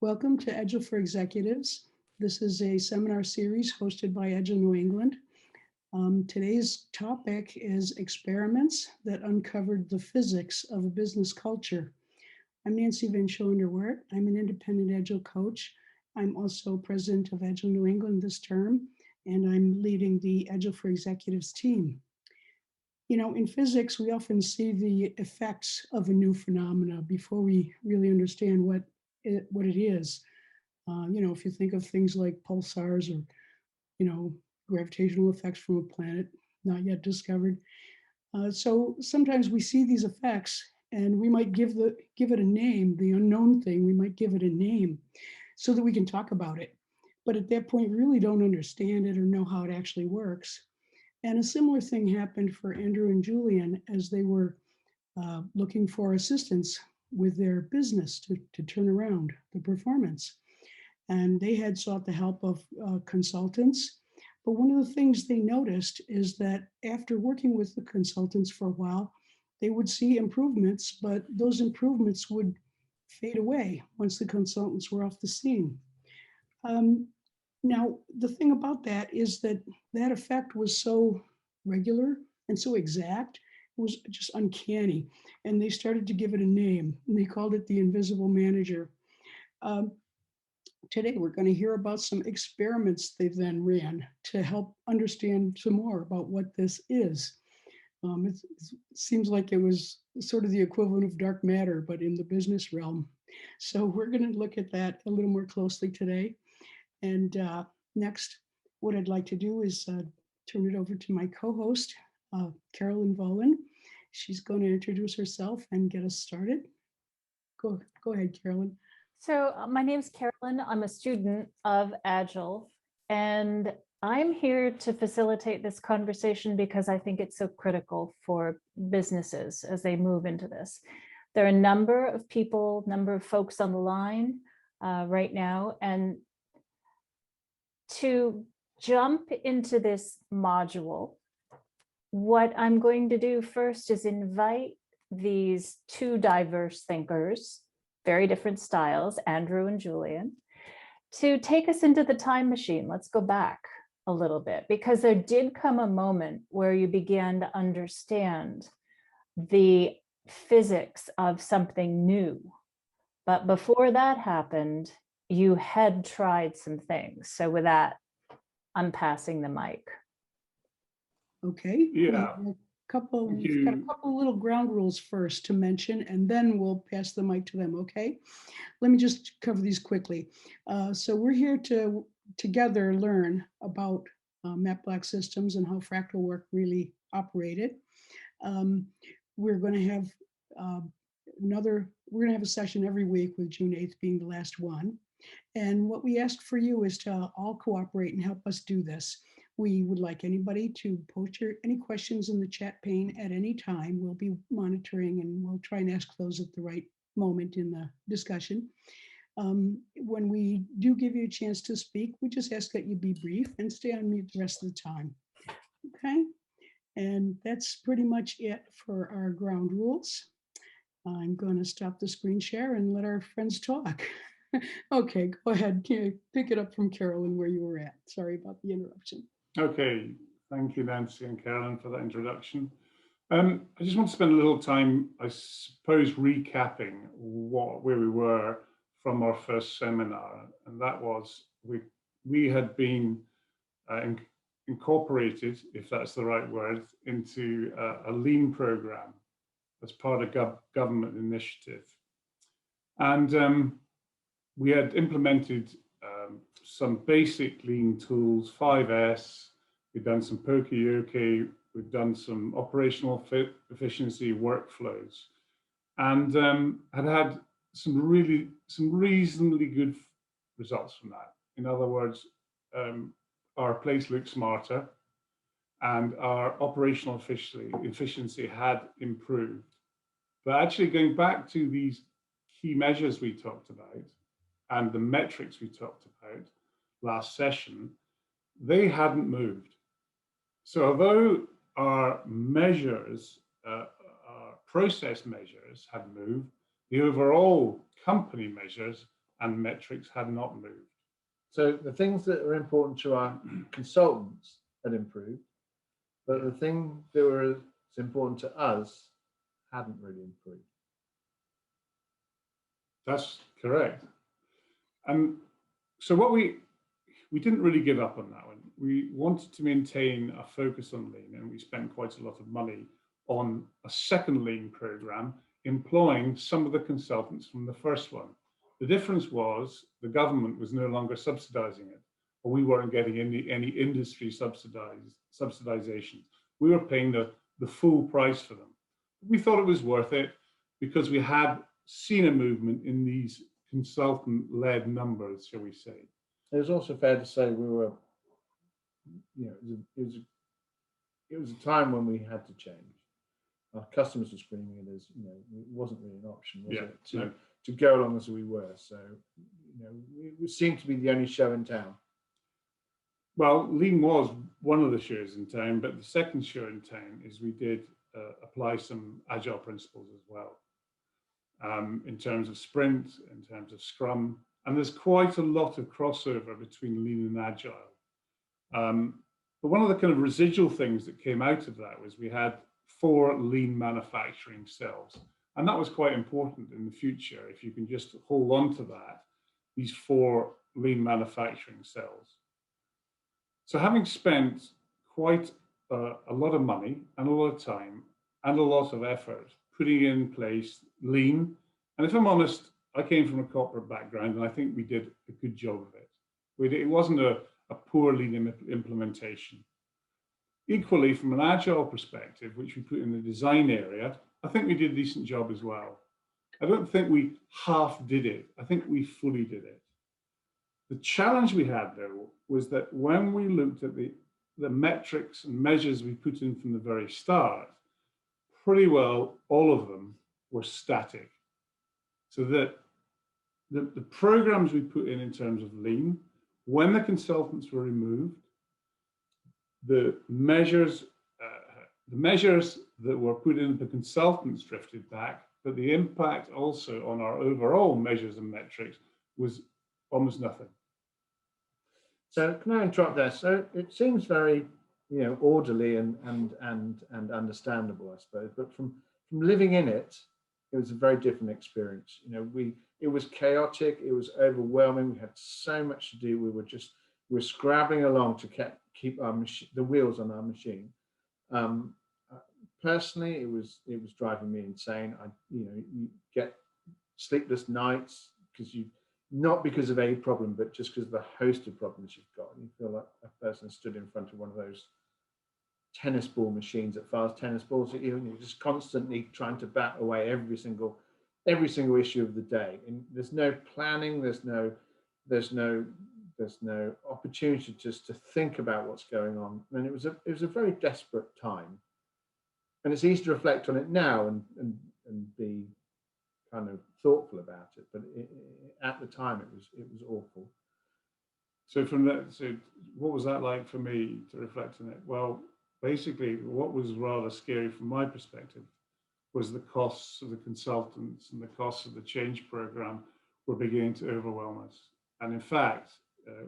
Welcome to Agile for Executives. This is a seminar series hosted by Agile New England. Today's topic is experiments that uncovered the physics of a business culture. I'm Nancy Van Schoenderwert. I'm an independent Agile coach. I'm also president of Agile New England this term, and I'm leading the Agile for Executives team. You know, in physics, we often see the effects of a new phenomena before we really understand what it is. If you think of things like pulsars or, gravitational effects from a planet not yet discovered. So sometimes we see these effects and we might give it a name, the unknown thing, we might give it a name so that we can talk about it. But at that point, we really don't understand it or know how it actually works. And a similar thing happened for Andrew and Julian as they were looking for assistance with their business to turn around the performance. And they had sought the help of consultants. But one of the things they noticed is that after working with the consultants for a while, they would see improvements, but those improvements would fade away once the consultants were off the scene. Now, the thing about that is that that effect was so regular and so exact, it was just uncanny. And they started to give it a name, and they called it the invisible manager. Today, we're going to hear about some experiments they then ran to help understand some more about what this is. It seems like it was sort of the equivalent of dark matter, but in the business realm. So we're going to look at that a little more closely today. And next, what I'd like to do is turn it over to my co-host, Carolyn Volin. She's going to introduce herself and get us started. Go ahead, Carolyn. So my name is Carolyn. I'm a student of Agile, and I'm here to facilitate this conversation because I think it's so critical for businesses as they move into this. There are a number of folks on the line right now, and to jump into this module, what I'm going to do first is invite these two diverse thinkers, very different styles, Andrew and Julian, to take us into the time machine. Let's go back a little bit, because there did come a moment where you began to understand the physics of something new. But before that happened, you had tried some things. So with that, I'm passing the mic. Okay. Yeah. We've got a couple little ground rules first to mention, and then we'll pass the mic to them, okay? Let me just cover these quickly. So we're here to together learn about Matt Black systems and how fractal work really operated. We're going to have a session every week with June 8th being the last one. And what we ask for you is to all cooperate and help us do this. We would like anybody to post any questions in the chat pane at any time. We'll be monitoring and we'll try and ask those at the right moment in the discussion. When we do give you a chance to speak, we just ask that you be brief and stay on mute the rest of the time. Okay, and that's pretty much it for our ground rules. I'm going to stop the screen share and let our friends talk. Okay, go ahead. Pick it up from Carolyn where you were at. Sorry about the interruption. Okay, thank you, Nancy and Carolyn, for that introduction. I just want to spend a little time, I suppose, recapping where we were from our first seminar, and that was we had been incorporated, if that's the right word, into a lean program as part of government initiative, and we had implemented some basic lean tools, 5S. We've done some poka-yoke, we've done some operational efficiency workflows, and had some reasonably good results from that. In other words, our place looked smarter and our operational efficiency had improved. But actually going back to these key measures we talked about and the metrics we talked about last session, they hadn't moved. So although our measures, our process measures had moved, the overall company measures and metrics had not moved. So the things that are important to our consultants had improved, but the thing that was important to us hadn't really improved. That's correct. And so what we didn't really give up on that one. We wanted to maintain a focus on lean, and we spent quite a lot of money on a second lean program, employing some of the consultants from the first one. The difference was the government was no longer subsidizing it, or we weren't getting any industry subsidization. We were paying the full price for them. We thought it was worth it because we had seen a movement in these consultant-led numbers, shall we say. It was also fair to say we were, it was a time when we had to change. Our customers were screaming it as, it wasn't really an option, was it? To go along as we were. So, we seemed to be the only show in town. Well, Lean was one of the shows in town, but the second show in town is we did apply some Agile principles as well, in terms of sprint, in terms of Scrum, and there's quite a lot of crossover between Lean and Agile. But one of the kind of residual things that came out of that was we had 4 Lean manufacturing cells. And that was quite important in the future, if you can just hold on to that, these 4 Lean manufacturing cells. So having spent quite a lot of money and a lot of time and a lot of effort putting in place Lean, and if I'm honest, I came from a corporate background and I think we did a good job of it. It wasn't a poor Lean implementation. Equally, from an Agile perspective, which we put in the design area, I think we did a decent job as well. I don't think we half did it. I think we fully did it. The challenge we had, though, was that when we looked at the metrics and measures we put in from the very start, pretty well all of them were static. So that the programs we put in terms of Lean, when the consultants were removed, the measures that were put in the consultants drifted back, but the impact also on our overall measures and metrics was almost nothing. So can I interrupt there? So it seems very, orderly and understandable, I suppose. But from living in it, it was a very different experience. It was chaotic. It was overwhelming. We had so much to do. We were scrabbling along to keep the wheels on our machine. Personally, it was driving me insane. You get sleepless nights not because of a problem, but just because of the host of problems you've got. You feel like a person stood in front of one of those tennis ball machines that fires tennis balls at you, and you're just constantly trying to bat away every single issue of the day. And there's no planning. There's no opportunity just to think about what's going on. And it was a very desperate time. And it's easy to reflect on it now and be kind of thoughtful about it, but at the time it was awful. So what was that like for me to reflect on it? Well, basically, what was rather scary from my perspective was the costs of the consultants and the costs of the change program were beginning to overwhelm us. And in fact,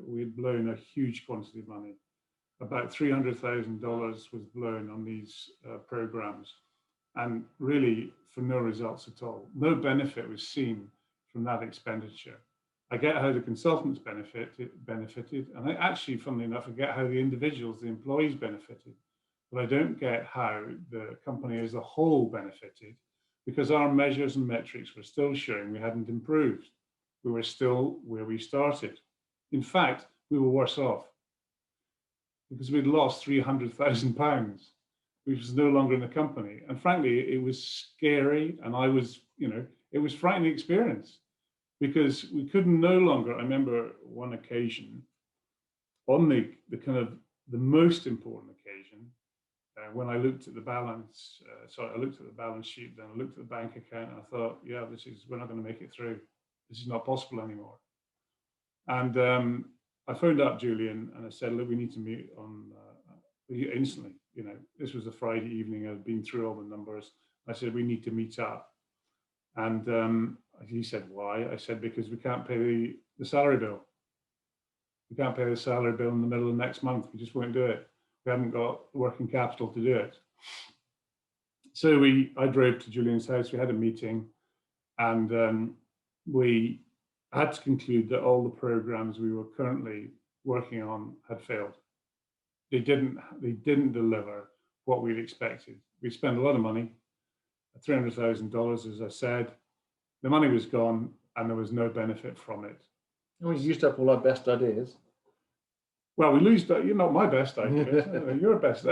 we had blown a huge quantity of money. About $300,000 was blown on these programs, and really for no results at all. No benefit was seen from that expenditure. I get how the consultants benefited, and I actually, funnily enough, I get how the individuals, the employees benefited, but I don't get how the company as a whole benefited, because our measures and metrics were still showing we hadn't improved. We were still where we started. In fact, we were worse off because we'd lost £300,000, which was no longer in the company. And frankly, it was scary, and it was a frightening experience because we could no longer. I remember one occasion, on the kind of the most important occasion, when I looked at the balance. I looked at the balance sheet, then I looked at the bank account, and I thought, yeah, we're not going to make it through. This is not possible anymore. And I phoned up Julian and I said, look, we need to meet on instantly. This was a Friday evening. I'd been through all the numbers. I said, we need to meet up. And He said, why? I said, because we can't pay the salary bill. We can't pay the salary bill in the middle of next month. We just won't do it. We haven't got working capital to do it. So I drove to Julian's house. We had a meeting, and we had to conclude that all the programs we were currently working on had failed. They didn't deliver what we'd expected. We spent a lot of money, $300,000, as I said. The money was gone, and there was no benefit from it. We used up all our best ideas. Well, we lose that. You're not my best idea. You're best.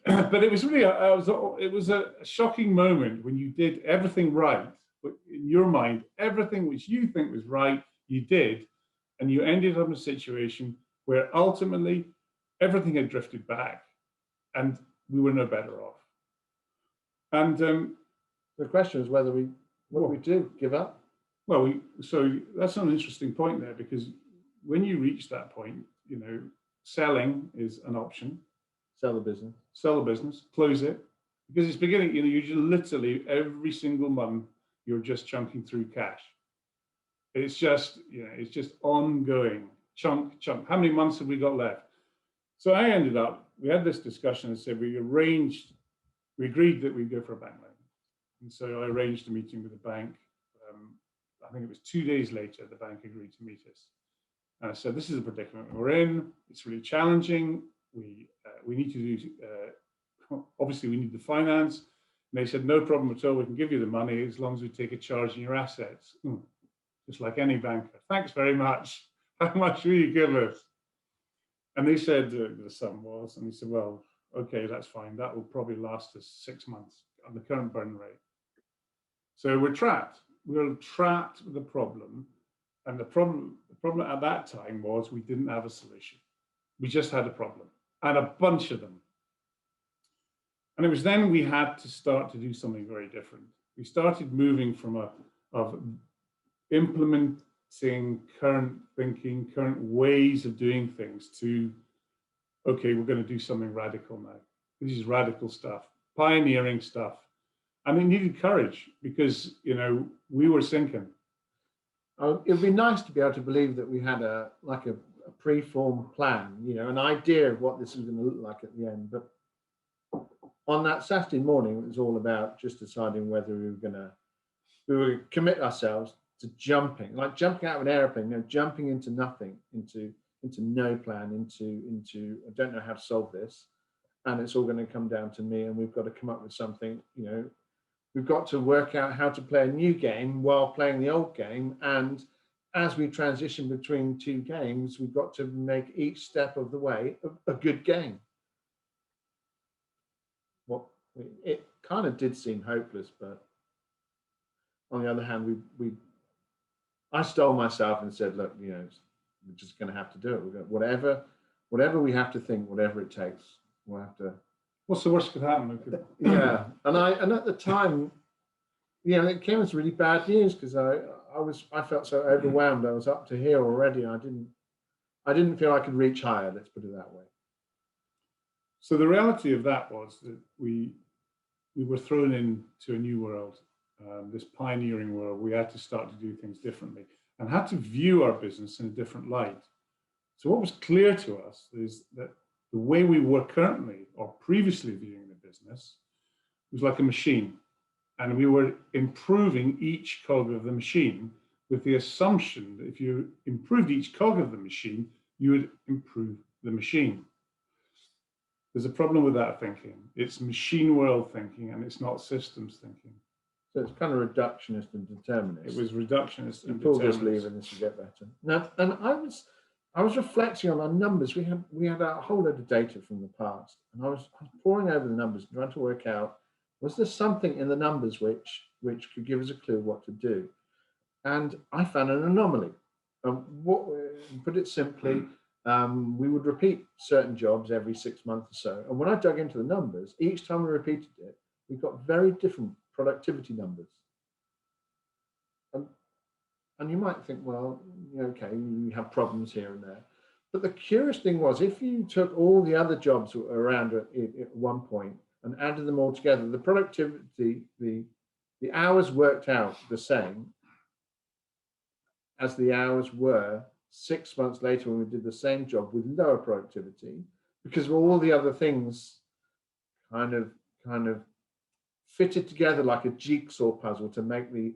But it was really it was a shocking moment when you did everything right. But in your mind, everything which you think was right, you did, and you ended up in a situation where ultimately everything had drifted back, and we were no better off. And the question is whether what we do, give up. Well, so that's an interesting point there, because when you reach that point, selling is an option. Sell the business. Sell the business, close it, because it's beginning, you literally every single month, you're just chunking through cash. It's just, it's just ongoing, chunk. How many months have we got left? So we had this discussion and said, we agreed that we'd go for a bank loan. And so I arranged a meeting with the bank. I think it was 2 days later, the bank agreed to meet us. And I said, this is a predicament we're in. It's really challenging. We need to do, obviously we need the finance. And they said, no problem at all. We can give you the money as long as we take a charge in your assets. Just like any banker. Thanks very much. How much will you give us? And they said the sum was, and he said, well, okay, that's fine. That will probably last us 6 months on the current burn rate. So we're trapped. We're trapped with the problem. And the problem at that time was we didn't have a solution. We just had a problem, and a bunch of them. And it was then we had to start to do something very different. We started moving from of implementing current thinking, current ways of doing things to, okay, we're going to do something radical now. This is radical stuff, pioneering stuff. And it needed courage because, we were sinking. It would be nice to be able to believe that we had a pre-formed plan, an idea of what this was going to look like at the end. But on that Saturday morning, it was all about just deciding whether we would commit ourselves to jumping, like jumping out of an airplane, jumping into nothing, into no plan, into I don't know how to solve this, and it's all going to come down to me, and we've got to come up with something, We've got to work out how to play a new game while playing the old game. And as we transition between two games, we've got to make each step of the way a good game. It kind of did seem hopeless, but on the other hand, I stole myself and said, look, we're just going to have to do it. We're going, whatever we have to think, whatever it takes, we'll have to. What's the worst could happen? Yeah, and at the time, it came as really bad news because I felt so overwhelmed. I was up to here already. I didn't feel I could reach higher. Let's put it that way. So the reality of that was that we were thrown into a new world, this pioneering world. We had to start to do things differently and had to view our business in a different light. So what was clear to us is that the way we were currently or previously viewing the business was like a machine. And we were improving each cog of the machine with the assumption that if you improved each cog of the machine, you would improve the machine. There's a problem with that thinking. It's machine world thinking and it's not systems thinking. So it's kind of reductionist and determinist. It was reductionist and pull determinist. This lever and this will get better. Now, and I was reflecting on our numbers. We had a whole load of data from the past, and I was poring over the numbers, trying to work out, was there something in the numbers which could give us a clue what to do? And I found an anomaly. Put it simply, we would repeat certain jobs every 6 months or so. And when I dug into the numbers, each time we repeated it, we got very different productivity numbers. And you might think, well, okay, you have problems here and there. But the curious thing was, if you took all the other jobs around at one point and added them all together, the productivity, the the hours worked out the same as the hours were 6 months later when we did the same job with lower productivity, because all the other things kind of fitted together like a jigsaw puzzle to make the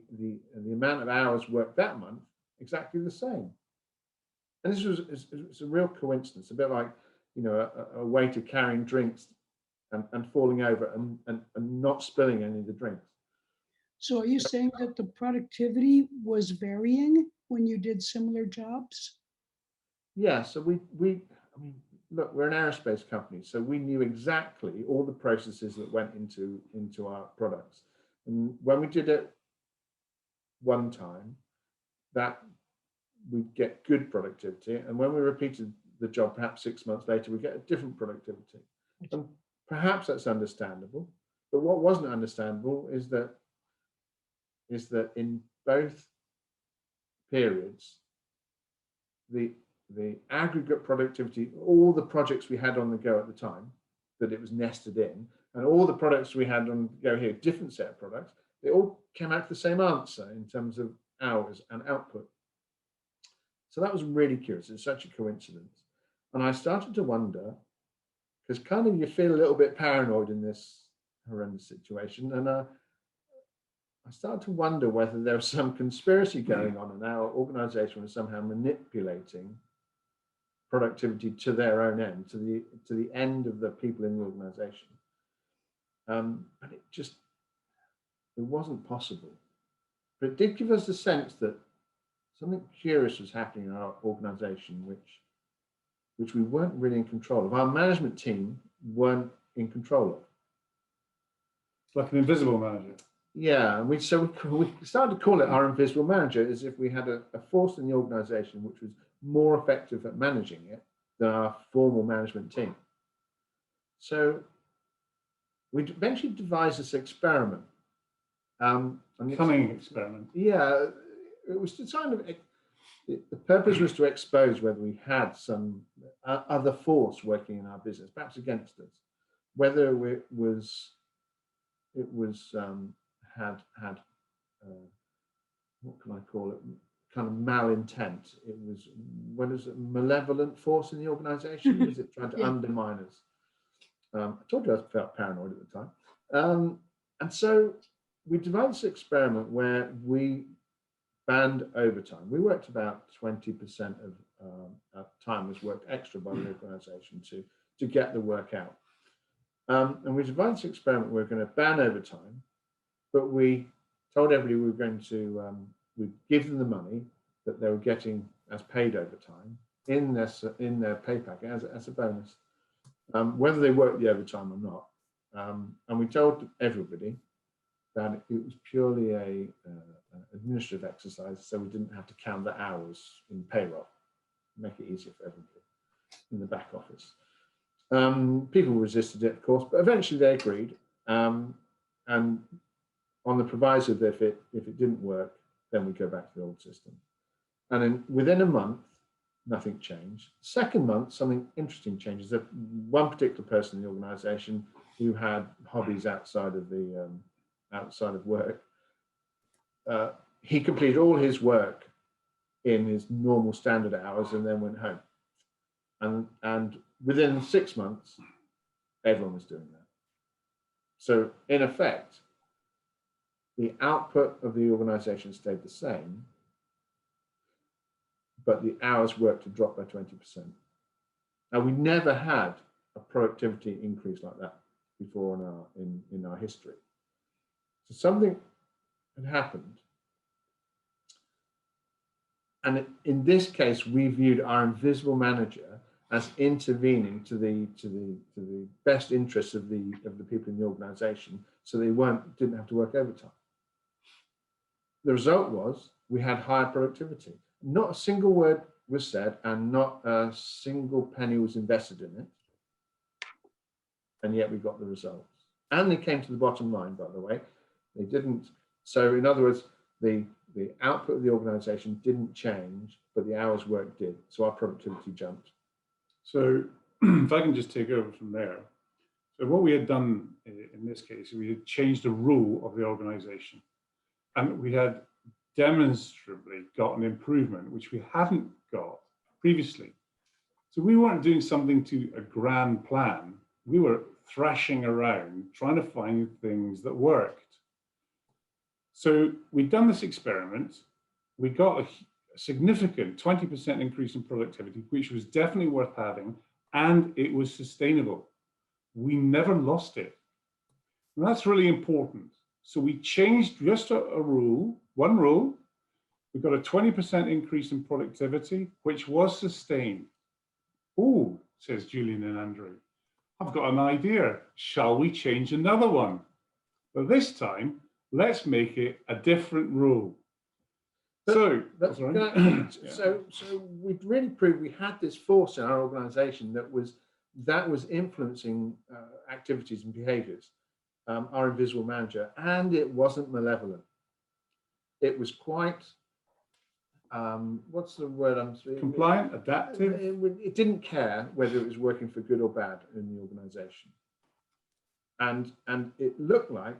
amount of hours worked that month exactly the same. And this was it's a real coincidence, a bit like, you know, a waiter carrying drinks and falling over and not spilling any of the drinks. So are you saying that the productivity was varying when you did similar jobs? Yeah, so I mean, look, we're an aerospace company, so we knew exactly all the processes that went into our products. And when we did it one time, that we'd get good productivity. And when we repeated the job, perhaps 6 months later, we get a different productivity. And perhaps that's understandable. But what wasn't understandable is that in both periods, the aggregate productivity, all the projects we had on the go at the time, that it was nested in, and all the products we had on the go here, different set of products, they all came out the same answer in terms of hours and output. So that was really curious. It's such a coincidence. And I started to wonder, because kind of you feel a little bit paranoid in this horrendous situation, and I started to wonder whether there was some conspiracy going on, and our organization was somehow manipulating productivity to their own end, to the end of the people in the organization. But it wasn't possible. But it did give us the sense that something curious was happening in our organization, which we weren't really in control of. Our management team weren't in control of. It's like an invisible manager. Yeah, and we started to call it our invisible manager, as if we had a force in the organization which was more effective at managing it than our formal management team. So we eventually devised this experiment. Cunning experiment. Yeah, it was to kind of, the purpose was to expose whether we had some other force working in our business, perhaps against us, whether it was what can I call it? Kind of malintent. It was, what is it, malevolent force in the organization? Was it trying to undermine us? I told you I felt paranoid at the time. And so we devised this experiment where we banned overtime. We worked about 20% of our time was worked extra by the organization to get the work out. And we devised this experiment where we're going to ban overtime, but we told everybody we were going to we'd give them the money that they were getting as paid overtime in their pay packet as a bonus, whether they worked the overtime or not. And we told everybody that it was purely an administrative exercise, so we didn't have to count the hours in payroll, make it easier for everybody in the back office. People resisted it, of course, but eventually they agreed. And on the proviso that if it didn't work, then we go back to the old system. And within a month, nothing changed. Second month, something interesting changes. One particular person in the organization who had hobbies outside of work, he completed all his work in his normal standard hours and then went home. And within 6 months, everyone was doing that. So in effect, the output of the organization stayed the same, but the hours worked had dropped by 20%. Now, we never had a productivity increase like that before in our history. So something had happened. And in this case, we viewed our invisible manager as intervening to the best interests of the people in the organization, so they didn't have to work overtime. The result was we had higher productivity. Not a single word was said, and not a single penny was invested in it, and yet we got the results. And they came to the bottom line, by the way. They didn't. So in other words, the output of the organization didn't change, but the hours worked did. So our productivity jumped. So if I can just take over from there. So what we had done in this case, we had changed the rule of the organization. and we had demonstrably got an improvement, which we hadn't got previously. So we weren't doing something to a grand plan. We were thrashing around, trying to find things that worked. So we'd done this experiment. We got a significant 20% increase in productivity, which was definitely worth having, and it was sustainable. We never lost it. And that's really important. So we changed just a rule, one rule. We got a 20% increase in productivity, which was sustained. Oh, says Julian and Andrew, I've got an idea. Shall we change another one? But this time, let's make it a different rule. So we'd really proved we had this force in our organization that was influencing activities and behaviors, our invisible manager, and it wasn't malevolent. It was quite, what's the word I'm saying? Compliant, adaptive. It didn't care whether it was working for good or bad in the organization. And it looked like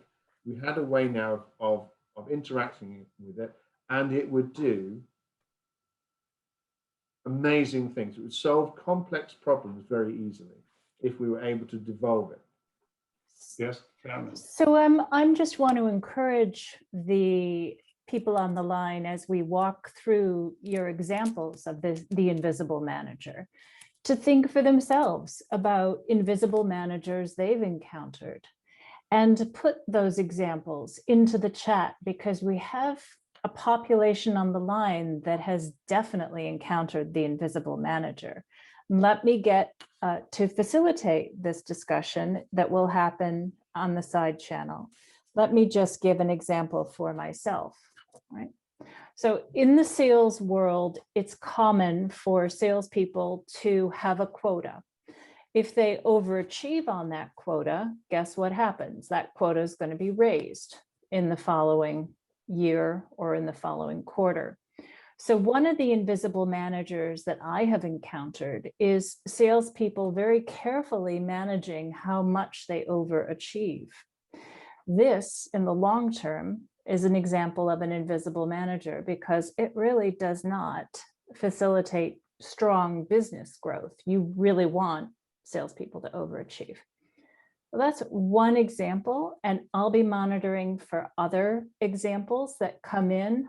we had a way now of interacting with it, and it would do amazing things. It would solve complex problems very easily if we were able to devolve it. Yes, Karen. So I'm just want to encourage the people on the line as we walk through your examples of the invisible manager to think for themselves about invisible managers they've encountered and to put those examples into the chat, because we have a population on the line that has definitely encountered the invisible manager. Let me get to facilitate this discussion that will happen on the side channel. Let me just give an example for myself, right? So in the sales world, it's common for salespeople to have a quota. If they overachieve on that quota, guess what happens? That quota is going to be raised in the following year or in the following quarter. So one of the invisible managers that I have encountered is salespeople very carefully managing how much they overachieve. This, in the long term, is an example of an invisible manager because it really does not facilitate strong business growth. You really want salespeople to overachieve. Well, that's one example, and I'll be monitoring for other examples that come in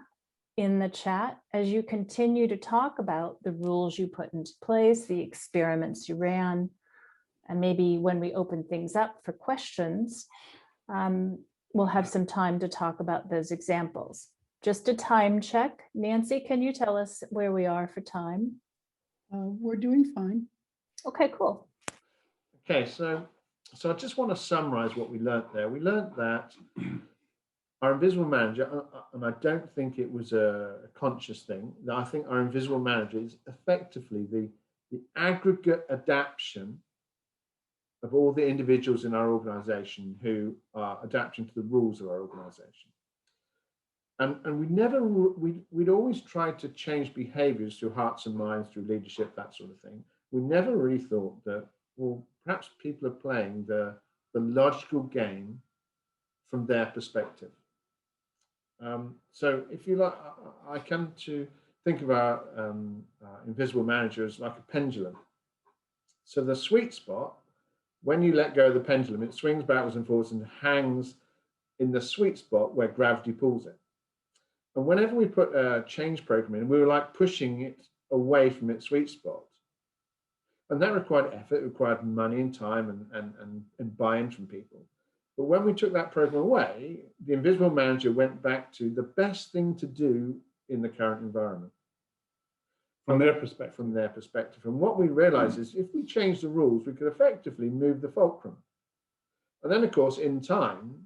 the chat as you continue to talk about the rules you put into place, the experiments you ran, and maybe when we open things up for questions, we'll have some time to talk about those examples. Just a time check. Nancy, can you tell us where we are for time? We're doing fine. Okay, cool. Okay, so I just want to summarize what we learned there. We learned that our invisible manager, and I don't think it was a conscious thing, that I think our invisible manager is effectively the aggregate adaptation of all the individuals in our organization who are adapting to the rules of our organization. And we'd always tried to change behaviors through hearts and minds, through leadership, that sort of thing. We never really thought that, well, perhaps people are playing the logical game from their perspective. So if you like, I come to think of our invisible managers like a pendulum. So the sweet spot, when you let go of the pendulum, it swings backwards and forwards and hangs in the sweet spot where gravity pulls it. And whenever we put a change program in, we were like pushing it away from its sweet spot. And that required effort, it required money and time and buy-in from people. But when we took that program away, the invisible manager went back to the best thing to do in the current environment. From their perspective. From their perspective. And what we realized is if we changed the rules, we could effectively move the fulcrum. And then, of course, in time,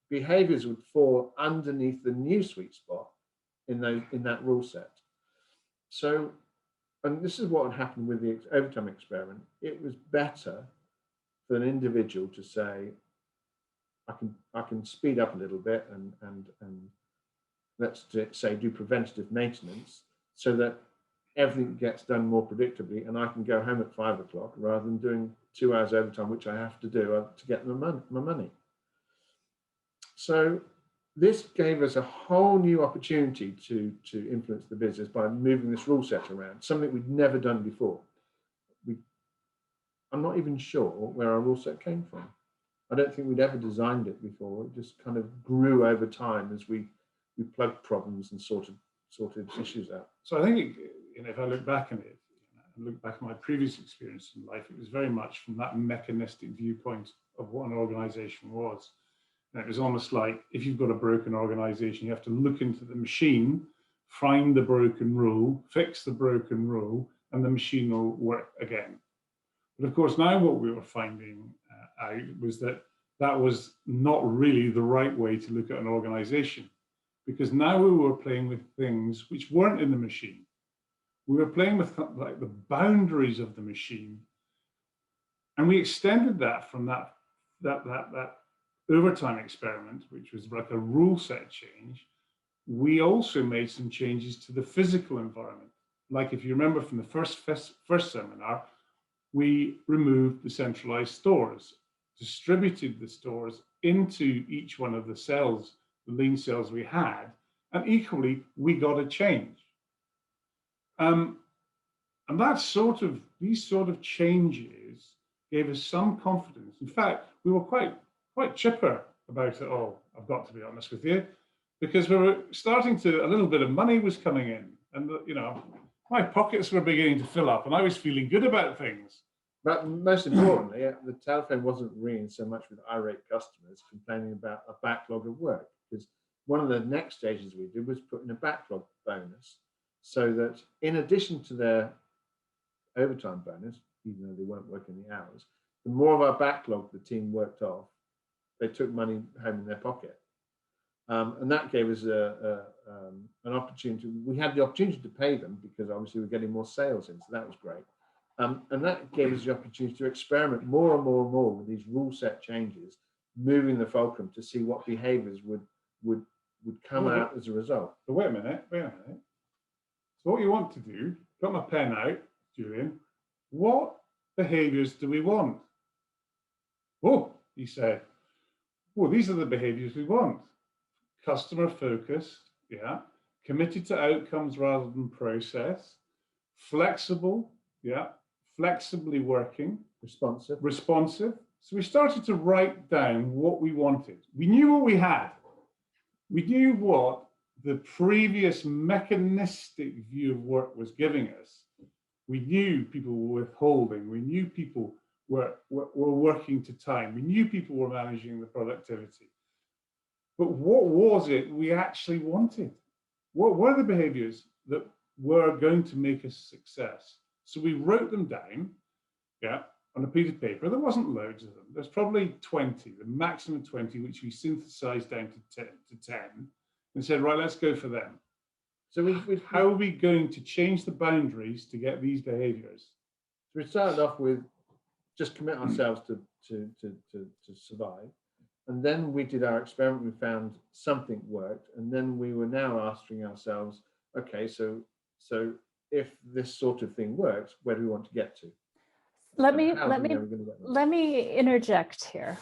behaviors would fall underneath the new sweet spot in that rule set. So, and this is what had happened with the overtime experiment. It was better for an individual to say, I can speed up a little bit and let's say do preventative maintenance so that everything gets done more predictably and I can go home at 5 o'clock rather than doing 2 hours overtime, which I have to do to get my money. So this gave us a whole new opportunity to influence the business by moving this rule set around, something we'd never done before. I'm not even sure where our rule set came from. I don't think we'd ever designed it before. It just kind of grew over time as we plugged problems and sorted issues out. So I think, if I look back on it, and look back at my previous experience in life, it was very much from that mechanistic viewpoint of what an organization was. And it was almost like, if you've got a broken organization, you have to look into the machine, find the broken rule, fix the broken rule, and the machine will work again. But of course, now what we were finding out was that that was not really the right way to look at an organization, because now we were playing with things which weren't in the machine. We were playing with like the boundaries of the machine, and we extended that from that overtime experiment, which was like a rule set change. We also made some changes to the physical environment. Like if you remember from the first seminar, we removed the centralized stores, distributed the stores into each one of the cells, the lean cells we had, and equally, we got a change. And these sort of changes gave us some confidence. In fact, we were quite chipper about it all, I've got to be honest with you, because we were starting to, a little bit of money was coming in, and my pockets were beginning to fill up, and I was feeling good about things. But most importantly, the telephone wasn't ringing so much with irate customers complaining about a backlog of work, because one of the next stages we did was put in a backlog bonus, so that in addition to their overtime bonus, even though they weren't working the hours, the more of our backlog the team worked off, they took money home in their pocket. And that gave us an opportunity. We had the opportunity to pay them because obviously we're getting more sales in, so that was great. And that gave us the opportunity to experiment more and more and more with these rule set changes, moving the fulcrum to see what behaviors would come out as a result. But wait a minute. So what you want to do, got my pen out, Julian, what behaviors do we want? Oh, he said, well, these are the behaviors we want. Customer focused, yeah. Committed to outcomes rather than process. Flexible, yeah. Flexibly working. Responsive. So we started to write down what we wanted. We knew what we had. We knew what the previous mechanistic view of work was giving us. We knew people were withholding. We knew people were working to time. We knew people were managing the productivity. But what was it we actually wanted? What were the behaviors that were going to make us a success? So we wrote them down, yeah, on a piece of paper. There wasn't loads of them. There's probably 20, the maximum 20, which we synthesized down to 10, and said, right, let's go for them. So how are we going to change the boundaries to get these behaviors? So we started off with just commit ourselves to survive. And then we did our experiment, we found something worked. And then we were now asking ourselves, okay, so if this sort of thing works, where do we want to get to? Let me interject here,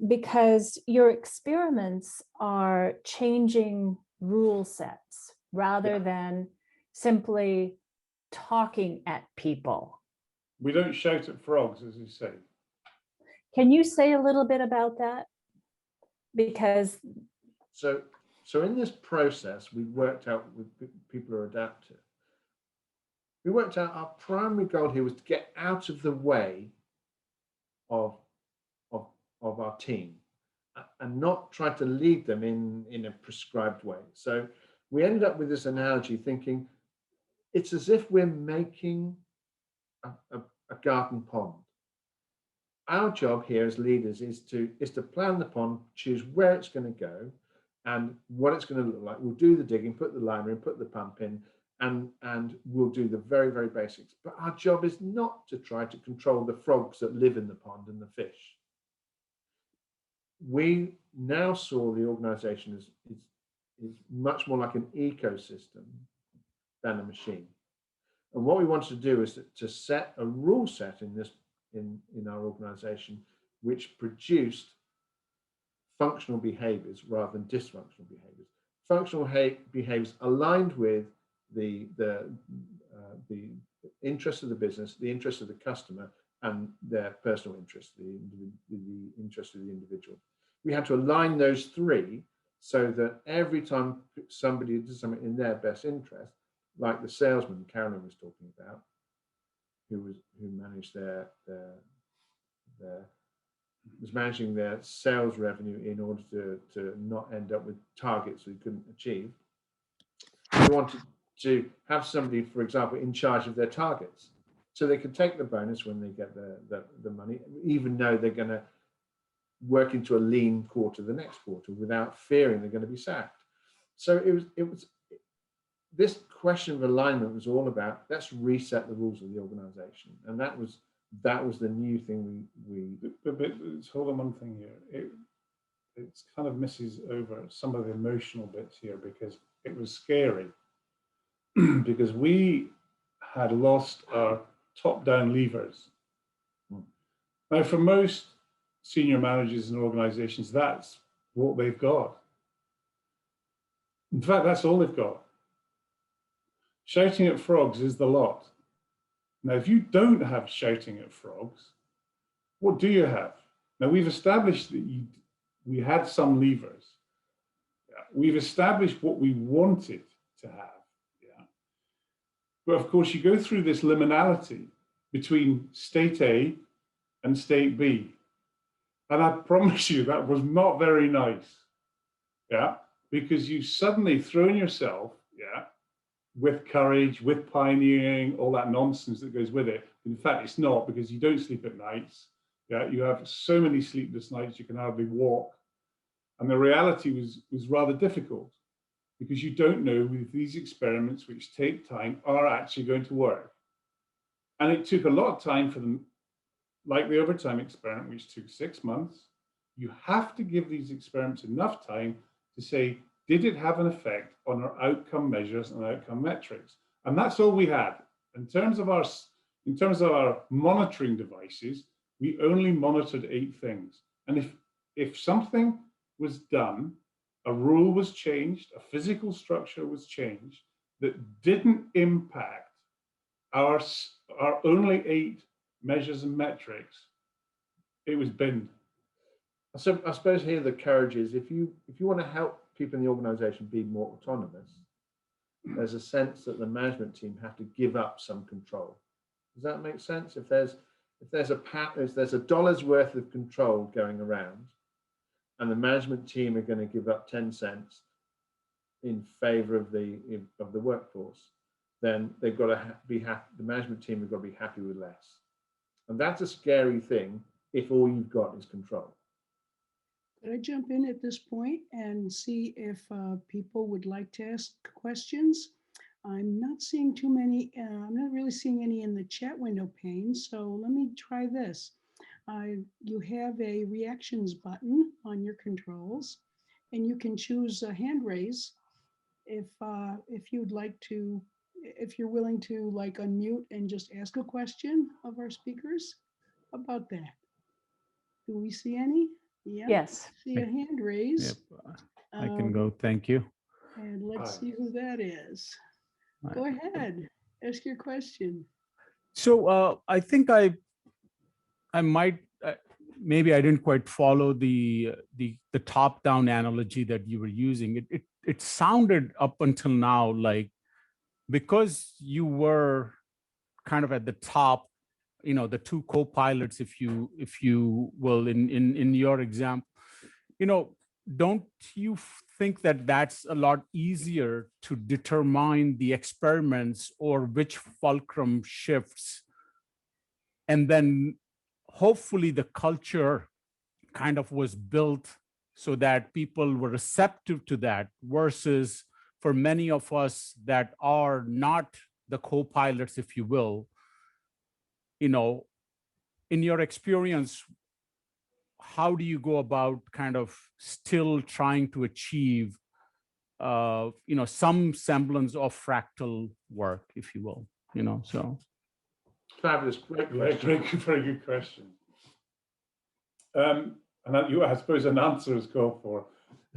because your experiments are changing rule sets rather than simply talking at people. We don't shout at frogs, as you say. Can you say a little bit about that? Because so in this process, we worked out with people who are adaptive. We worked out our primary goal here was to get out of the way of our team and not try to lead them in a prescribed way. So we ended up with this analogy thinking it's as if we're making a garden pond. Our job here as leaders is to plan the pond, choose where it's going to go and what it's going to look like. We'll do the digging, put the liner in, put the pump in, and we'll do the very, very basics. But our job is not to try to control the frogs that live in the pond and the fish. We now saw the organization is much more like an ecosystem than a machine. And what we wanted to do is to set a rule set in our organization, which produced functional behaviors rather than dysfunctional behaviors. Functional behaviors aligned with the interest of the business, the interest of the customer, and their personal interest, the interest of the individual. We had to align those three so that every time somebody does something in their best interest, like the salesman Carolyn was talking about, who managed was managing their sales revenue in order to not end up with targets we couldn't achieve. We wanted to have somebody, for example, in charge of their targets, so they could take the bonus when they get the money, even though they're going to work into a lean quarter the next quarter without fearing they're going to be sacked. So it was this question of alignment was all about, let's reset the rules of the organization, and that was the new thing But let's hold on one thing here. It kind of misses over some of the emotional bits here, because it was scary because we had lost our top-down levers. Now, for most senior managers and organizations, that's what they've got. In fact, that's all they've got. Shouting at frogs is the lot. Now, if you don't have shouting at frogs, what do you have? Now, we've established that we had some levers. Yeah. We've established what we wanted to have. Yeah. But of course, you go through this liminality between state A and state B. And I promise you, that was not very nice. Yeah. Because you've suddenly thrown yourself, yeah, with courage, with pioneering, all that nonsense that goes with it. In fact, it's not, because you don't sleep at nights. Yeah, you have so many sleepless nights, you can hardly walk. And the reality was rather difficult, because you don't know if these experiments, which take time, are actually going to work. And it took a lot of time for them, like the overtime experiment, which took 6 months. You have to give these experiments enough time to say, did it have an effect on our outcome measures and outcome metrics? And that's all we had. In terms of our monitoring devices, we only monitored 8 things. And if something was done, a rule was changed, a physical structure was changed that didn't impact our only 8 measures and metrics, it was binned. So I suppose here the courage is, if you want to help people in the organization be more autonomous, there's a sense that the management team have to give up some control. Does that make sense? If there's a dollar's worth of control going around, and the management team are going to give up 10 cents in favor of the workforce, then they've got to be happy. The management team have got to be happy with less, and that's a scary thing if all you've got is control. Could I jump in at this point and see if people would like to ask questions? I'm not seeing too many, I'm not really seeing any in the chat window pane, so let me try this. You have a reactions button on your controls, and you can choose a hand raise if you'd like to, if you're willing to like unmute and just ask a question of our speakers about that. Do we see any? Yeah. Yes. See a hand raise. Yep. I can go. Thank you. And let's see who that is. Go ahead. Ask your question. So I think I might, maybe I didn't quite follow the top-down analogy that you were using. It sounded up until now like, because you were kind of at the top, you know, the 2 co-pilots, if you will, in your example, you know, don't you think that that's a lot easier to determine the experiments or which fulcrum shifts, and then hopefully the culture kind of was built so that people were receptive to that, versus for many of us that are not the co-pilots, if you will, you know, in your experience, how do you go about kind of still trying to achieve, you know, some semblance of fractal work, if you will, you know? So Fabulous, great question. Very good question. and I suppose an answer is called for.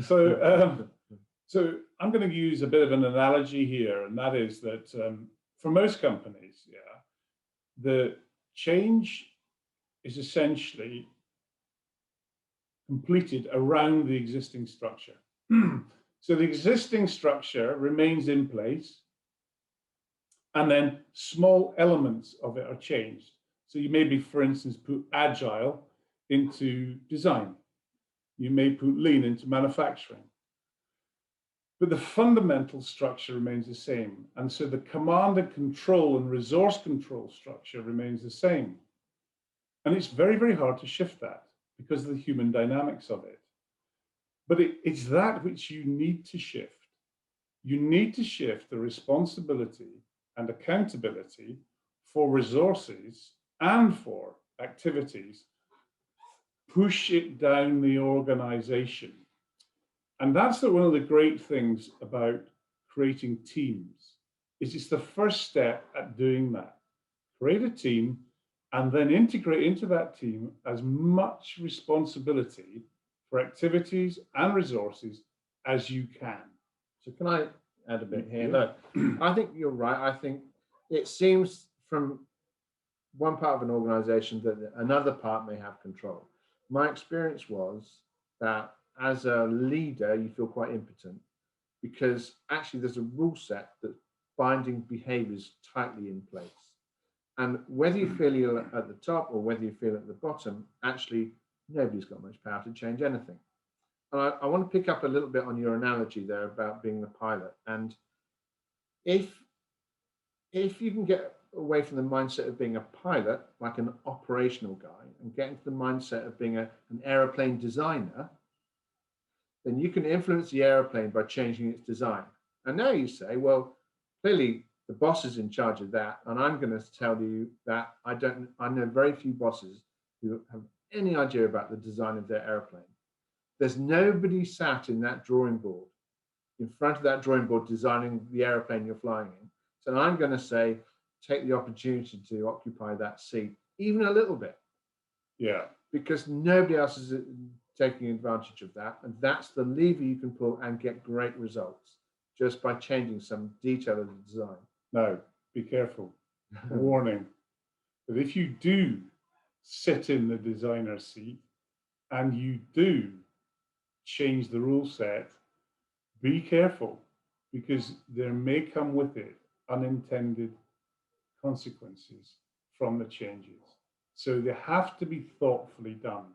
So, so I'm going to use a bit of an analogy here, and that is that for most companies, yeah, the change is essentially completed around the existing structure. So the existing structure remains in place, and then small elements of it are changed. So you maybe, for instance, put Agile into design. You may put Lean into manufacturing. But the fundamental structure remains the same. And so the command and control and resource control structure remains the same. And it's very, very hard to shift that because of the human dynamics of it. But it's that which you need to shift. You need to shift the responsibility and accountability for resources and for activities, push it down the organization. And that's one of the great things about creating teams, is it's the first step at doing that. Create a team and then integrate into that team as much responsibility for activities and resources as you can. So can I add a bit here? Yeah. Look, I think you're right. I think it seems from one part of an organization that another part may have control. My experience was that as a leader, you feel quite impotent because actually there's a rule set that's binding behaviors tightly in place. And whether you feel you're at the top or whether you feel at the bottom, actually nobody's got much power to change anything. And I want to pick up a little bit on your analogy there about being the pilot. And if you can get away from the mindset of being a pilot, like an operational guy, and get into the mindset of being an aeroplane designer, then you can influence the aeroplane by changing its design. And now you say, well, clearly the boss is in charge of that. And I'm going to tell you that I know very few bosses who have any idea about the design of their airplane. There's nobody sat in that drawing board, in front of that drawing board, designing the airplane you're flying in. So I'm going to say, take the opportunity to occupy that seat, even a little bit. Yeah. Because nobody else is taking advantage of that. And that's the lever you can pull and get great results just by changing some detail of the design. Now, be careful. Warning. But if you do sit in the designer's seat and you do change the rule set, be careful, because there may come with it unintended consequences from the changes. So they have to be thoughtfully done.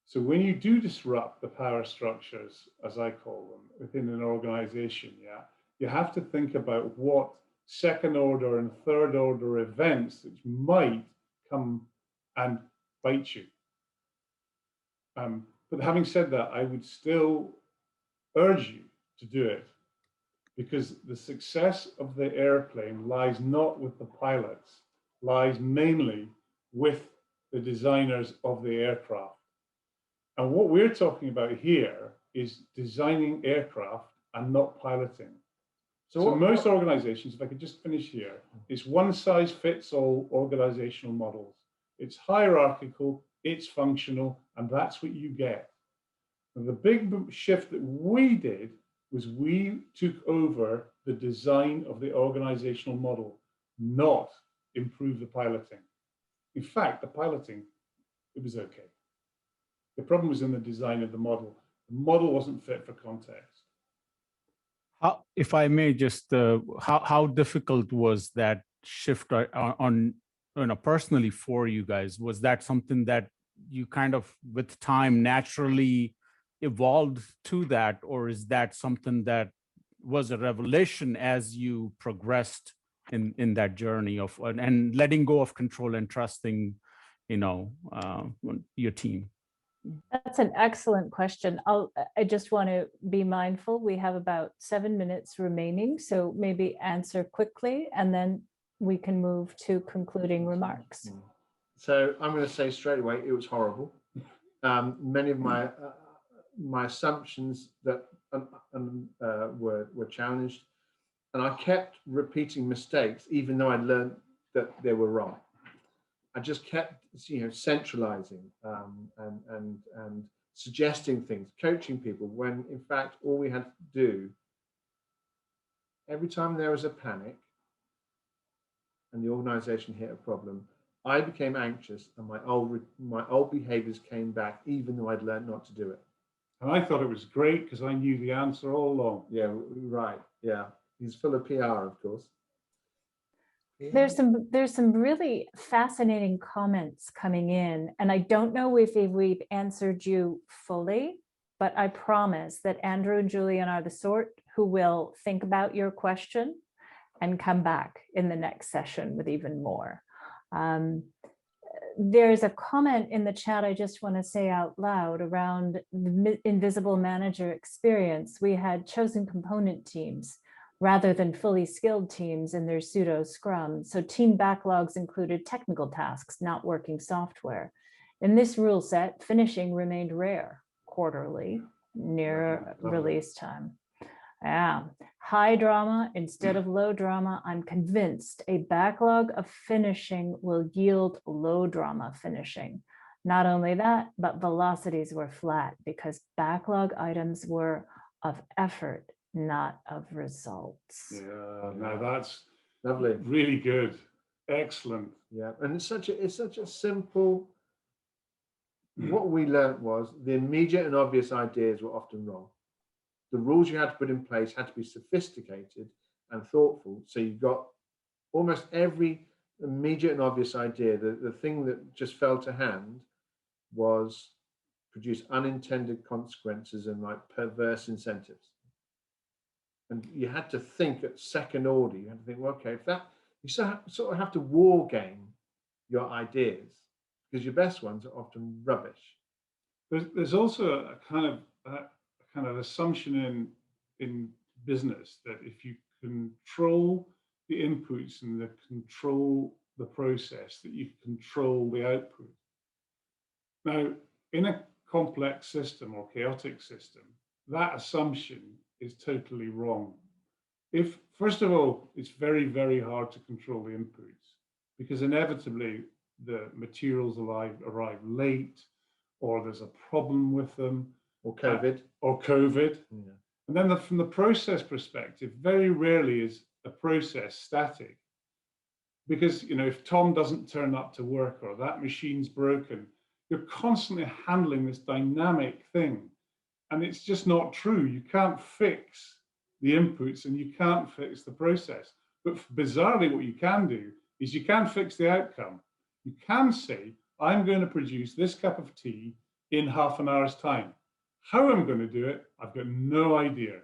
So when you do disrupt the power structures, as I call them, within an organization, yeah, you have to think about what second order and third order events that might come and bite you. But having said that, I would still urge you to do it, because the success of the airplane lies not with the pilots, lies mainly with the designers of the aircraft. And what we're talking about here is designing aircraft and not piloting. So most organizations, if I could just finish here, it's one size fits all organizational models. It's hierarchical, it's functional, and that's what you get. And the big shift that we did was we took over the design of the organizational model, not improve the piloting. In fact, the piloting, it was okay. The problem was in the design of the model. The model wasn't fit for context. If I may just, how difficult was that shift on personally for you guys? Was that something that you kind of with time naturally evolved to that, or is that something that was a revelation as you progressed in that journey of and letting go of control and trusting, your team? That's an excellent question. I just want to be mindful. We have about 7 minutes remaining, so maybe answer quickly and then we can move to concluding remarks. So I'm going to say straight away, it was horrible. Many of my assumptions that were challenged, and I kept repeating mistakes, even though I learned that they were wrong. I just kept, centralizing and suggesting things, coaching people, when in fact all we had to do, every time there was a panic and the organization hit a problem, I became anxious and my old behaviors came back, even though I'd learned not to do it. And I thought it was great because I knew the answer all along. Yeah, right. Yeah. He's full of PR, of course. There's some really fascinating comments coming in, and I don't know if we've answered you fully, but I promise that Andrew and Julian are the sort who will think about your question and come back in the next session with even more. There's a comment in the chat I just want to say out loud around the invisible manager experience. We had chosen component teams rather than fully skilled teams in their pseudo scrum. So team backlogs included technical tasks, not working software. In this rule set, finishing remained rare quarterly, near release time. Yeah, high drama instead of low drama. I'm convinced a backlog of finishing will yield low drama finishing. Not only that, but velocities were flat because backlog items were of effort, not of results. Yeah, no, that's Lovely. Really good. Excellent. Yeah, and it's such a simple. What we learned was the immediate and obvious ideas were often wrong. The rules you had to put in place had to be sophisticated and thoughtful. So you got almost every immediate and obvious idea. The thing that just fell to hand was produce unintended consequences and like perverse incentives. And you had to think at second order. You had to think, well, okay, if that, you sort of have to war game your ideas because your best ones are often rubbish. There's also a kind of assumption in business that if you control the inputs and control the process, that you control the output. Now, in a complex system or chaotic system, that assumption is totally wrong. If, first of all, it's very, very hard to control the inputs because inevitably the materials arrive late, or there's a problem with them, or COVID. Yeah. And then from the process perspective, very rarely is a process static. Because, if Tom doesn't turn up to work or that machine's broken, you're constantly handling this dynamic thing. And it's just not true. You can't fix the inputs and you can't fix the process. But bizarrely, what you can do is you can fix the outcome. You can say, I'm going to produce this cup of tea in half an hour's time. How I'm going to do it, I've got no idea.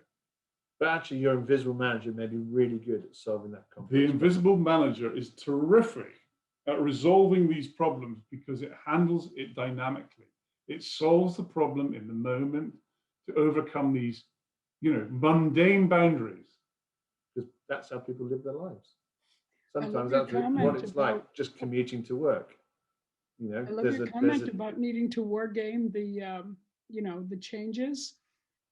But actually, your invisible manager may be really good at solving that complex The invisible manager is terrific at resolving these problems because it handles it dynamically. It solves the problem in the moment to overcome these, mundane boundaries. Because that's how people live their lives. I love Sometimes your that's what comment it's about- like, just commuting to work. I love your comment about needing to war game the changes,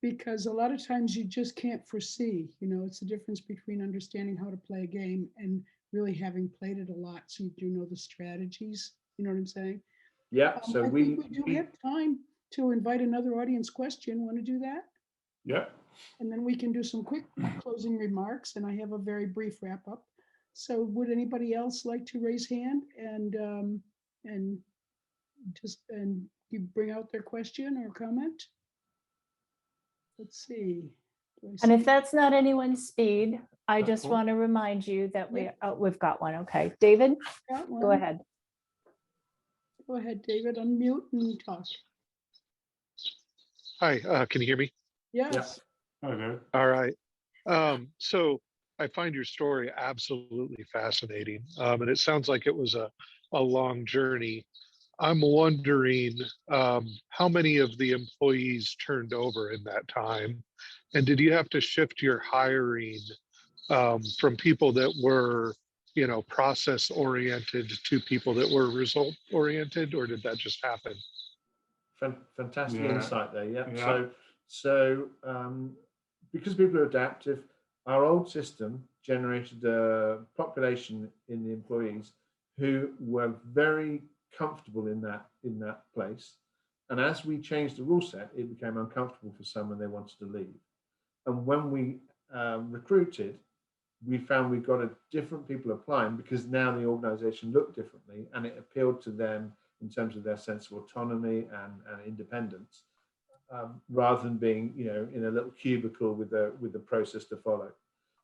because a lot of times you just can't foresee. It's the difference between understanding how to play a game and really having played it a lot, so you do know the strategies. You know what I'm saying? Yeah. So I think we do have time to invite another audience question. Want to do that? Yeah. And then we can do some quick closing remarks, and I have a very brief wrap up. So would anybody else like to raise hand and you bring out their question or comment? Let's see. And if that's not anyone's speed, I That's just cool. want to remind you that Yeah. we've got one. Okay, David, Got one. go ahead. Go ahead, David, unmute and talk. Hi, can you hear me? Yes. Hello. All right. So I find your story absolutely fascinating. And it sounds like it was a long journey. I'm wondering how many of the employees turned over in that time? And did you have to shift your hiring from people that were, process oriented to people that were result oriented, or did that just happen? Fantastic Yeah. insight there. Yeah. Yeah. So because people are adaptive, our old system generated a population in the employees who were very comfortable in that place. And as we changed the rule set, it became uncomfortable for some and they wanted to leave. And when we recruited, we found we got a different people applying because now the organization looked differently and it appealed to them in terms of their sense of autonomy and independence, rather than being, you know, in a little cubicle with the process to follow.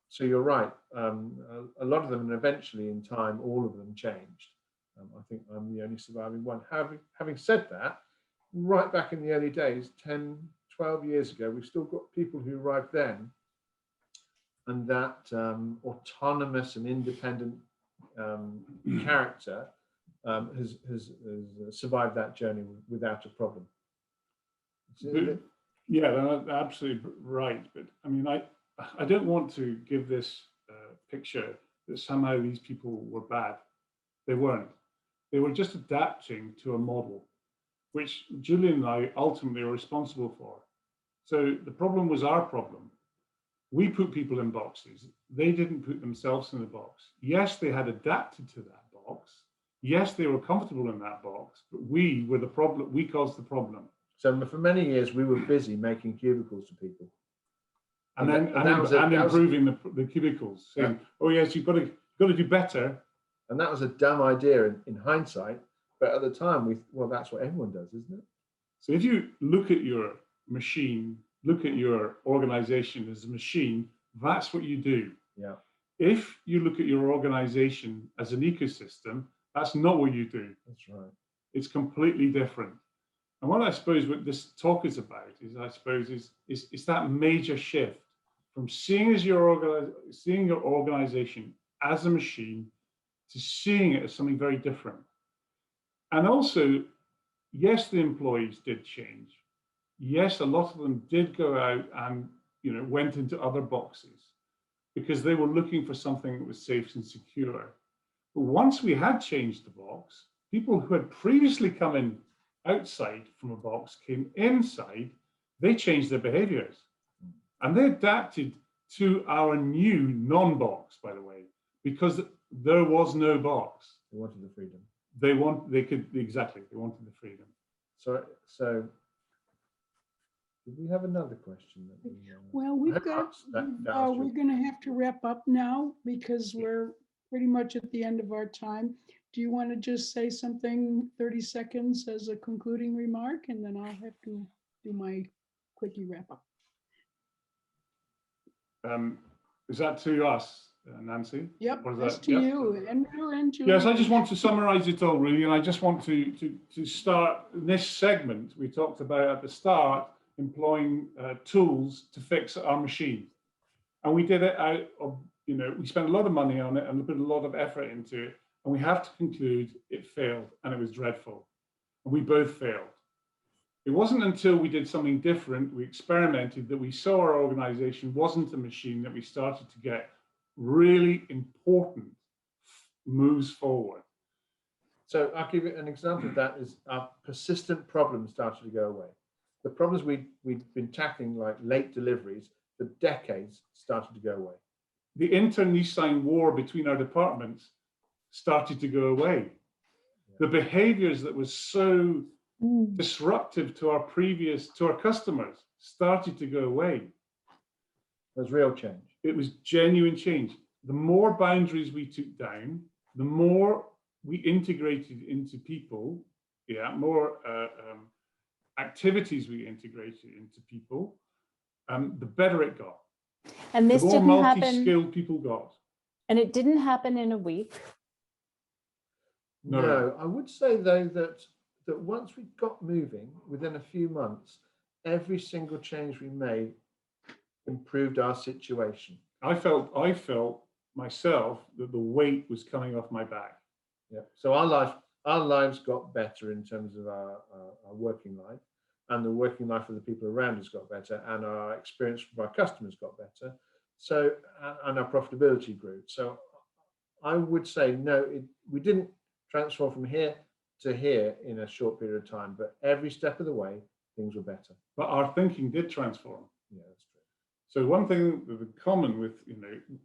So you're right. A lot of them, and eventually in time, all of them changed. I think I'm the only surviving one. Having said that, right back in the early days, 10, 12 years ago, we've still got people who arrived then, and that autonomous and independent character has survived that journey without a problem. Yeah, that's absolutely right. But I mean, I don't want to give this picture that somehow these people were bad. They weren't. They were just adapting to a model, which Julian and I ultimately are responsible for. So the problem was our problem. We put people in boxes. They didn't put themselves in a box. Yes, they had adapted to that box. Yes, they were comfortable in that box, but we were the problem. We caused the problem. So for many years, we were busy making cubicles for people. And then improving the cubicles, saying, "Oh yes, you've got to do better." And that was a dumb idea in hindsight, but at the time, well, that's what everyone does, isn't it? So if you look at your machine, look at your organization as a machine, that's what you do. Yeah. If you look at your organization as an ecosystem, that's not what you do. That's right. It's completely different. And what I suppose what this talk is about is that major shift from seeing your organization as a machine to seeing it as something very different. And also, yes, the employees did change. Yes, a lot of them did go out and, you know, went into other boxes because they were looking for something that was safe and secure. But once we had changed the box, people who had previously come in outside from a box came inside, they changed their behaviors. And they adapted to our new non-box, by the way, because there was no box. They wanted the freedom. They wanted the freedom. So did we have another question? Well, we're going to have to wrap up now because we're pretty much at the end of our time. Do you want to just say something, 30 seconds as a concluding remark, and then I'll have to do my quickie wrap up. Is that to us, Nancy? Yep, that's to yep. you. And Julian. Yes, I just want to summarize it all, really, and I just want to start this segment. We talked about at the start employing tools to fix our machine, and we did it out of, you know, we spent a lot of money on it and put a lot of effort into it, and we have to conclude it failed, and it was dreadful, and we both failed. It wasn't until we did something different, we experimented, that we saw our organization wasn't a machine, that we started to get really important moves forward. So I'll give you an example of that is our persistent problems started to go away. The problems we'd been tackling, like late deliveries, for decades, started to go away. The internecine war between our departments started to go away. The behaviors that was so disruptive to our customers started to go away. There's real change. It was genuine change. The more boundaries we took down, the more we integrated into people, more activities we integrated into people, the better it got. And this the more didn't happen. multi-skilled people got. And it didn't happen in a week. No, I would say though that once we got moving, within a few months, every single change we made improved our situation. I felt myself that the weight was coming off my back. Yeah. So our lives got better in terms of our working life, and the working life of the people around us got better, and our experience with our customers got better. So, and our profitability grew. So I would say, no, we didn't transform from here to here in a short period of time, but every step of the way, things were better. But our thinking did transform. Yeah, that's true. So one thing in common with,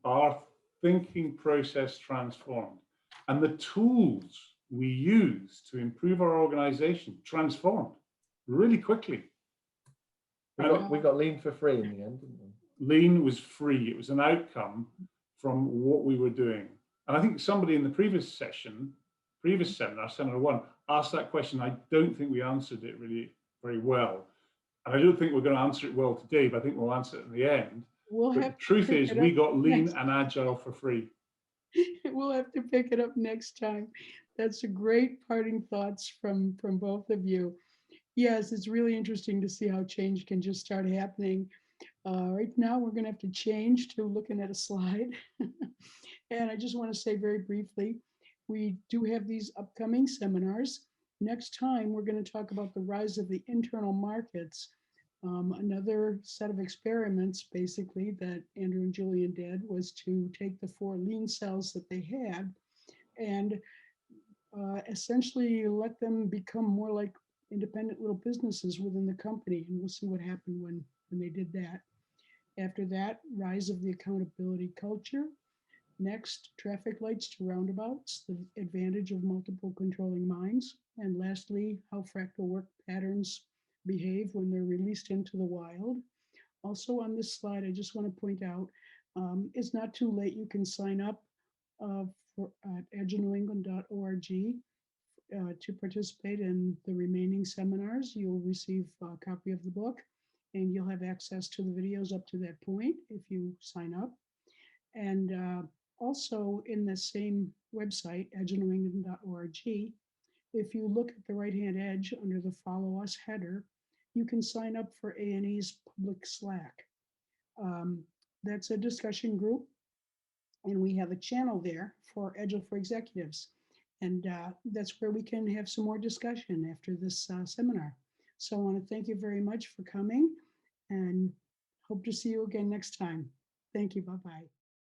our thinking process transformed. And the tools we use to improve our organization transformed really quickly. We got lean for free in the end, didn't we? Lean was free. It was an outcome from what we were doing. And I think somebody in the previous seminar, seminar 1, asked that question. I don't think we answered it really very well. And I don't think we're going to answer it well today, but I think we'll answer it in the end. We'll But have the truth is, we got lean next. and agile for free. We'll have to pick it up next time. That's a great parting thoughts from both of you. Yes, it's really interesting to see how change can just start happening. Right now, we're going to have to change to looking at a slide. And I just want to say very briefly, we do have these upcoming seminars. Next time, we're going to talk about the rise of the internal markets. Another set of experiments, basically, that Andrew and Julian did was to take the 4 lean cells that they had and essentially let them become more like independent little businesses within the company. And we'll see what happened when they did that. After that, rise of the accountability culture. Next, traffic lights to roundabouts, the advantage of multiple controlling minds. And lastly, how fractal work patterns behave when they're released into the wild. Also on this slide, I just want to point out, it's not too late. You can sign up at agilenew.org to participate in the remaining seminars. You'll receive a copy of the book and you'll have access to the videos up to that point if you sign up. And also in the same website, agilenew.org, if you look at the right-hand edge under the Follow Us header, you can sign up for A&E's public Slack. That's a discussion group, and we have a channel there for Agile for Executives. And that's where we can have some more discussion after this seminar. So I want to thank you very much for coming and hope to see you again next time. Thank you. Bye-bye.